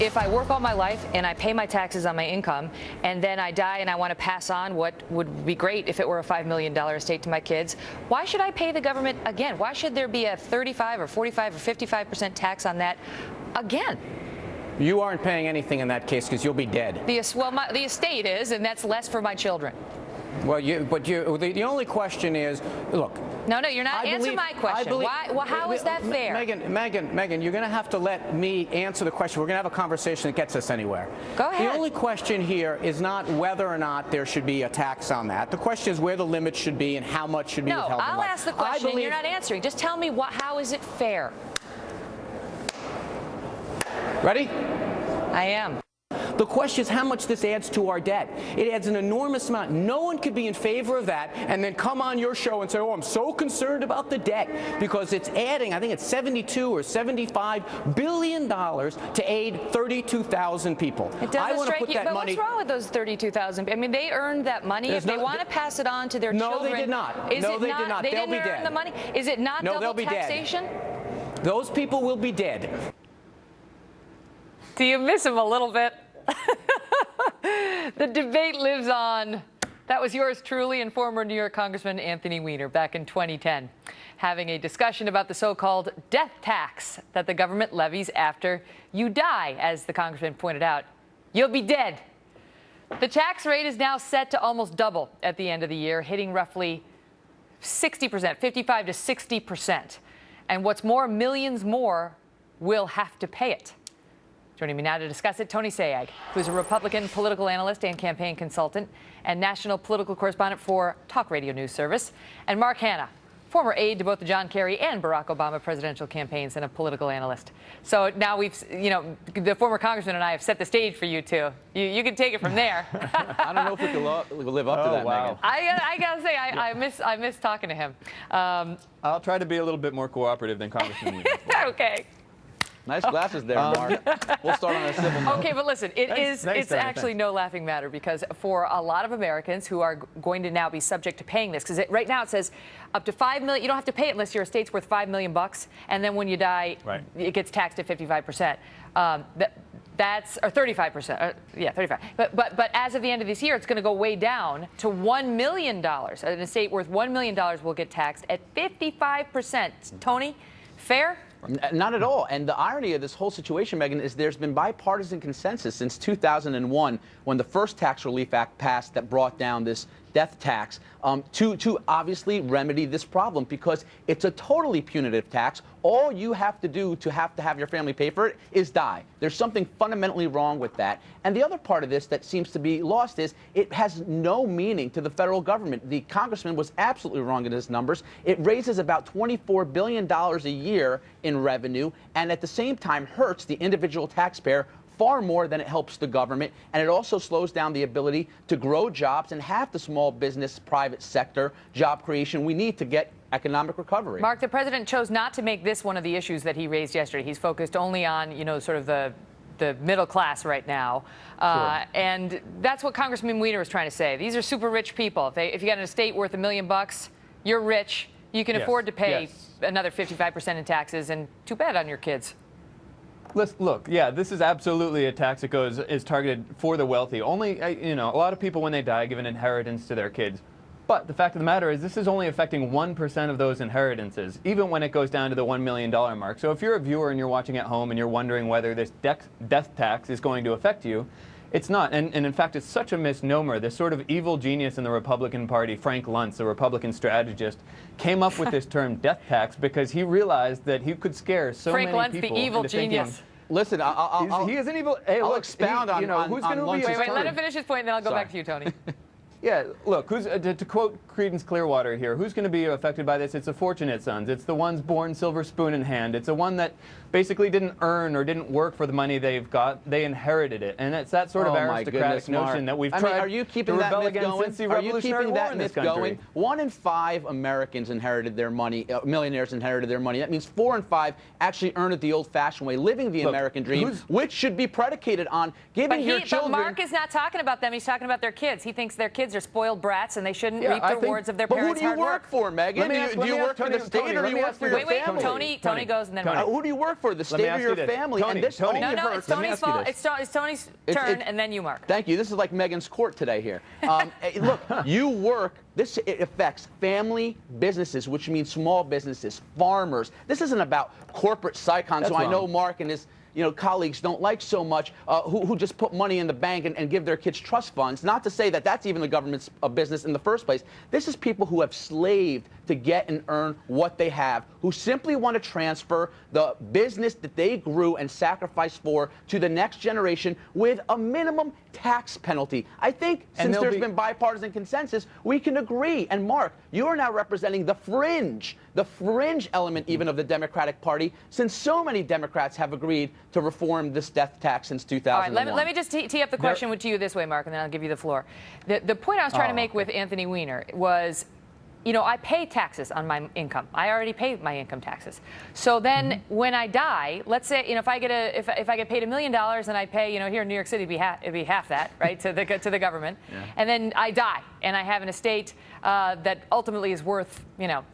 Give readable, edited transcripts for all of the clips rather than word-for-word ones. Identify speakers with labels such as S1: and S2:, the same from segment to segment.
S1: if I work all my life and I pay my taxes on my income and then I die and I want to pass on what would be great if it were a $5 million estate to my kids, why should I pay the government again? Why should there be a 35 or 45 or 55% tax on that again?
S2: You aren't paying anything in that case because you'll be dead.
S1: The estate is, and that's less for my children.
S2: Well, the only question is, look.
S1: No, you're not answering my question. How is that fair?
S2: Megyn, you're going to have to let me answer the question. We're going to have a conversation that gets us anywhere.
S1: Go ahead.
S2: The only question here is not whether or not there should be a tax on that. The question is where the limit should be and how much should be withheld.
S1: No, I'll ask the question and you're not answering. Just tell me how is it fair?
S2: Ready?
S1: I am.
S2: The question is how much this adds to our debt. It adds an enormous amount. No one could be in favor of that and then come on your show and say, oh, I'm so concerned about the debt, because it's adding, I think it's $72 or $75 billion to aid 32,000 people.
S1: It doesn't strike you, but what's wrong with those 32,000? I mean, they earned that money. If they want to pass it on to their children.
S2: No, they did not. No, they did not.
S1: They
S2: They'll
S1: didn't
S2: be
S1: earn
S2: dead.
S1: the money? Is it not double taxation?
S2: Those people will be dead.
S1: Do you miss him a little bit? The debate lives on. That was yours truly and former New York Congressman Anthony Weiner back in 2010, having a discussion about the so-called death tax that the government levies after you die. As the congressman pointed out, you'll be dead. The tax rate is now set to almost double at the end of the year, hitting roughly 60%, 55 to 60%. And what's more, millions more will have to pay it. Joining me now to discuss it, Tony Sayegh, who's a Republican political analyst and campaign consultant and national political correspondent for Talk Radio News Service, and Mark Hanna, former aide to both the John Kerry and Barack Obama presidential campaigns and a political analyst. So now the former congressman and I have set the stage for you two. You can take it from there.
S3: I don't know if we can live up to that,
S4: wow.
S3: Megyn.
S1: I gotta say, I miss talking to him.
S4: I'll try to be a little bit more cooperative than Congressman Weiner.
S1: Okay.
S3: Nice glasses there, Mark. We'll start on a civil note.
S1: Okay, but listen, it's actually no laughing matter, because for a lot of Americans who are going to now be subject to paying this, because right now it says up to $5 million, you don't have to pay it unless your estate's worth $5 million bucks, and then when you die, it gets taxed at 55%. That's or 35%. Yeah, 35. But as of the end of this year, it's going to go way down to $1 million. An estate worth $1 million will get taxed at 55%. Tony, fair?
S3: Not at all. And the irony of this whole situation, Megyn, is there's been bipartisan consensus since 2001, when the first Tax Relief Act passed that brought down this death tax, to obviously remedy this problem, because it's a totally punitive tax. All you have to do to have your family pay for it is die. There's something fundamentally wrong with that. And the other part of this that seems to be lost is it has no meaning to the federal government. The congressman was absolutely wrong in his numbers. It raises about $24 billion a year in revenue, and at the same time hurts the individual taxpayer far more than it helps the government, and it also slows down the ability to grow jobs and have the small business, private sector job creation we need to get economic recovery.
S1: Mark, the president chose not to make this one of the issues that he raised yesterday. He's focused only on, sort of the middle class right now.
S4: Sure.
S1: And that's what Congressman Weiner was trying to say. These are super rich people. If you got an estate worth $1 million bucks, you're rich. You can afford to pay another 55% in taxes, and too bad on your kids.
S4: Look, yeah, this is absolutely a tax that is targeted for the wealthy. Only, a lot of people when they die give an inheritance to their kids. But the fact of the matter is this is only affecting 1% of those inheritances, even when it goes down to the $1 million mark. So if you're a viewer and you're watching at home and you're wondering whether this death tax is going to affect you, it's not. And in fact, it's such a misnomer. This sort of evil genius in the Republican Party, Frank Luntz, the Republican strategist, came up with this term death tax because he realized that he could scare so many people.
S1: Frank Luntz, the evil genius.
S3: Listen,
S4: he is an evil. Hey,
S3: I'll
S4: look,
S3: expound on
S4: who's going to be.
S1: Wait, let him finish his point, and then I'll go back to you, Tony.
S4: Yeah, look, to quote Creedence Clearwater here, who's going to be affected by this? It's the fortunate sons. It's the ones born silver spoon in hand. It's the one that basically didn't earn or didn't work for the money they've got. They inherited it. And it's that sort of aristocratic notion that we've tried
S3: are you keeping
S4: to
S3: that
S4: rebel
S3: myth
S4: against
S3: going?
S4: since the
S3: Are you
S4: Revolutionary
S3: keeping
S4: War
S3: that
S4: in this
S3: myth
S4: country.
S3: going? 1 in 5 Americans inherited their money, millionaires inherited their money. That means 4 in 5 actually earned it the old-fashioned way, living the American dream, which should be predicated on giving your children...
S1: But Mark is not talking about them. He's talking about their kids. He thinks their kids kids are spoiled brats and they shouldn't reap the rewards of their
S3: But
S1: parents'
S3: who do you
S1: hard
S3: work for, Megyn? Do you work for the state or do you work for your family?
S1: Tony goes and then
S3: who do you work for, the state or your family?
S4: Tony,
S3: and this
S4: Tony,
S3: only
S1: no,
S3: hurts.
S1: it's Tony's turn, and then you, Mark.
S3: Thank you. This is like Megyn's court today here. Look, you work. It affects family businesses, which means small businesses, farmers. This isn't about corporate psychons, who I know Mark and his colleagues don't like so much, who just put money in the bank and give their kids trust funds. Not to say that that's even the government's business in the first place. This is people who have slaved to get and earn what they have, who simply want to transfer the business that they grew and sacrificed for to the next generation with a minimum tax penalty. I think since there's been bipartisan consensus, we can agree. And Mark, you are now representing the fringe element even of the Democratic Party, since so many Democrats have agreed to reform this death tax since 2001.
S1: All right, let me just tee up the question to you this way, Mark, and then I'll give you the floor. The point I was trying to make with Anthony Weiner was, I pay taxes on my income. I already pay my income taxes. So then when I die, let's say, if I get paid $1 million and I pay, here in New York City, it'd be half that, right, to the government. Yeah. And then I die and I have an estate that ultimately is worth,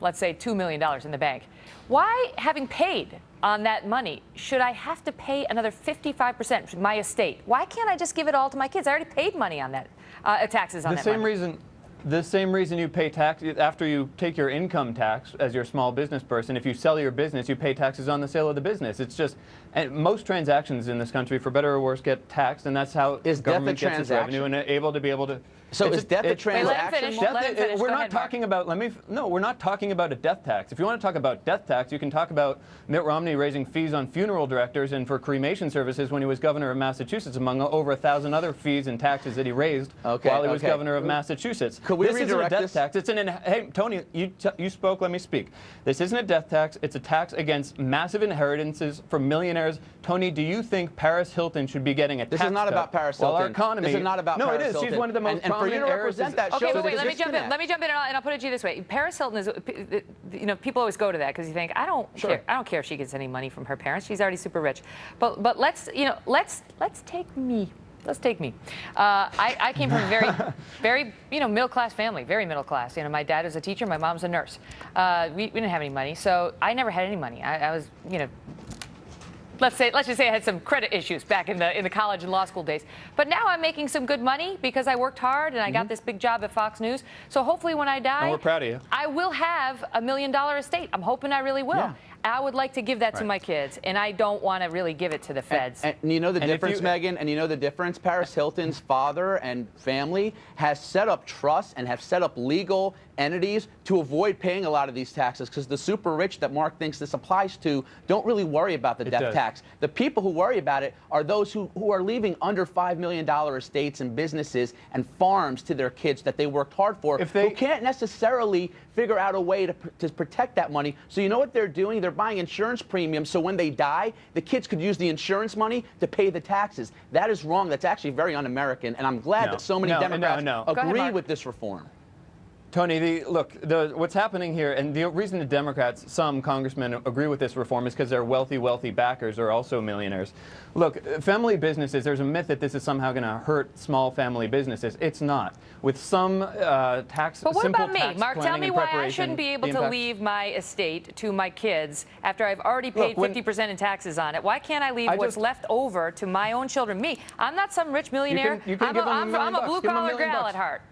S1: let's say $2 million in the bank. Why, having paid on that money, should I have to pay another 55% of my estate? Why can't I just give it all to my kids? I already paid money on that, taxes on that money.
S4: The same reason you pay tax after you take your income tax as your small business person. If you sell your business, you pay taxes on the sale of the business. It's just, and most transactions in this country, for better or worse, get taxed, and that's how government gets its revenue and able to.
S3: So is death a transaction?
S4: We're not talking about. We're not talking about a death tax. If you want to talk about death tax, you can talk about Mitt Romney raising fees on funeral directors and for cremation services when he was governor of Massachusetts, among over 1,000 other fees and taxes that he raised while he was governor of Massachusetts.
S3: Could we
S4: this isn't a death
S3: this?
S4: tax. It's hey, Tony, you spoke. Let me speak. This isn't a death tax. It's a tax against massive inheritances from millionaires. Tony, do you think Paris Hilton should be getting a tax
S3: cut? This is not about Paris Hilton.
S4: While our economy.
S3: This is not about Paris Hilton.
S4: No, it is. She's one of the most prominent
S3: for you to represent that
S1: Okay,
S3: shows
S1: but wait, let me jump in.
S3: disconnect.
S1: Let me jump in, and I'll put it to you this way. Paris Hilton is, people always go to that because you think, I don't care if she gets any money from her parents. She's already super rich. But let's take me. Let's take me. I came from a very middle class family, very middle class. My dad was a teacher, my mom's a nurse. We didn't have any money, so I never had any money. I was, let's just say I had some credit issues back in the college and law school days. But now I'm making some good money because I worked hard and I got this big job at Fox News. So hopefully when I die,
S4: and we're proud of you.
S1: I will have $1 million estate. I'm hoping I really will. Yeah. I would like to give that to my kids, and I don't want to really give it to the feds.
S3: And you know the difference, Megyn? And you know the difference? Paris Hilton's father and family has set up trusts and have set up legal entities to avoid paying a lot of these taxes, because the super rich that Mark thinks this applies to don't really worry about the death tax. The people who worry about it are those who are leaving under $5 million estates and businesses and farms to their kids that they worked hard for, who can't necessarily figure out a way to protect that money. So you know what they're doing? They're buying insurance premiums, so when they die, the kids could use the insurance money to pay the taxes. That is wrong. That's actually very un-American, and I'm glad that so many Democrats agree with this reform.
S4: Tony, what's happening here, and the reason the Democrats, some congressmen, agree with this reform is because their wealthy backers are also millionaires. Look, family businesses, there's a myth that this is somehow going to hurt small family businesses. It's not. With some
S1: But what about me? Mark, tell me why I shouldn't be able to leave my estate to my kids after I've already paid 50% in taxes on it. Why can't I leave what's left over to my own children? Me, I'm not some rich millionaire. I'm a blue-collar gal at heart.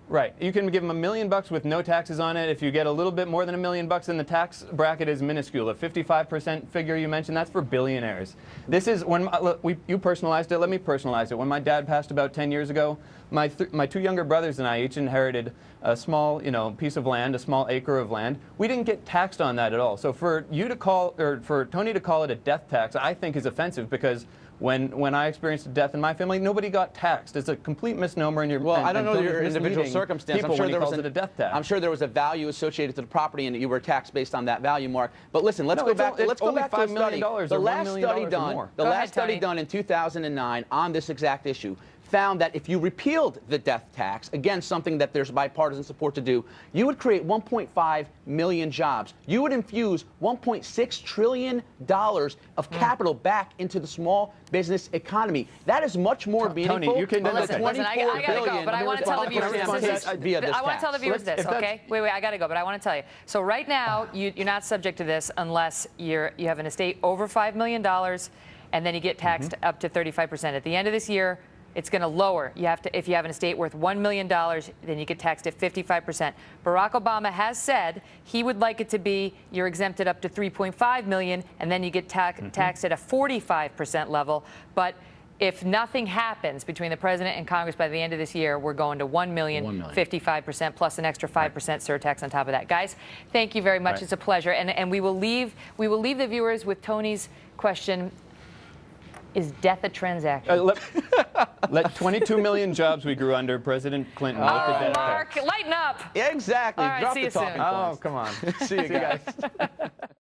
S4: Right. You can give them $1 million with no taxes on it. If you get a little bit more than $1 million, then the tax bracket is minuscule. The 55% figure you mentioned, that's for billionaires. This is when you personalized it. Let me personalize it. When my dad passed about 10 years ago, my two younger brothers and I each inherited a small, piece of land, a small acre of land. We didn't get taxed on that at all. So for you to call, or for Tony to call it a death tax, I think is offensive, because when I experienced a death in my family, nobody got taxed. It's a complete misnomer.
S3: I don't know your individual circumstance. I'm sure there was
S4: a death tax.
S3: I'm sure there was a value associated to the property, and you were taxed based on that value, Mark. But listen, let's go back to a study. The last study done in 2009 on this exact issue found that if you repealed the death tax, again, something that there's bipartisan support to do, you would create 1.5 million jobs. You would infuse $1.6 trillion of capital back into the small business economy. That is much more meaningful
S4: Tony, you can
S3: than the
S1: listen, I gotta go, but I want to tell the viewers this. I want to tell the viewers this, okay? Wait, I gotta go, but I want to tell you. So right now, you're not subject to this unless you have an estate over $5 million, and then you get taxed up to 35%. At the end of this year, it's going to lower. You have to, if you have an estate worth $1 million, then you get taxed at 55%. Barack Obama has said he would like it to be you're exempted up to $3.5 million, and then you get taxed at a 45% level. But if nothing happens between the president and Congress by the end of this year, we're going to 1 million, 55% plus an extra 5% surtax on top of that. Guys, thank you very much. It's a pleasure, and we will leave the viewers with Tony's question. Is death a transaction?
S4: Let 22 million jobs we grew under President Clinton.
S1: Oh, Mark, lighten up.
S3: Yeah, exactly.
S1: All right,
S3: Drop
S1: see
S3: the
S1: you soon.
S3: talking points.
S4: Oh, come on.
S3: See you guys.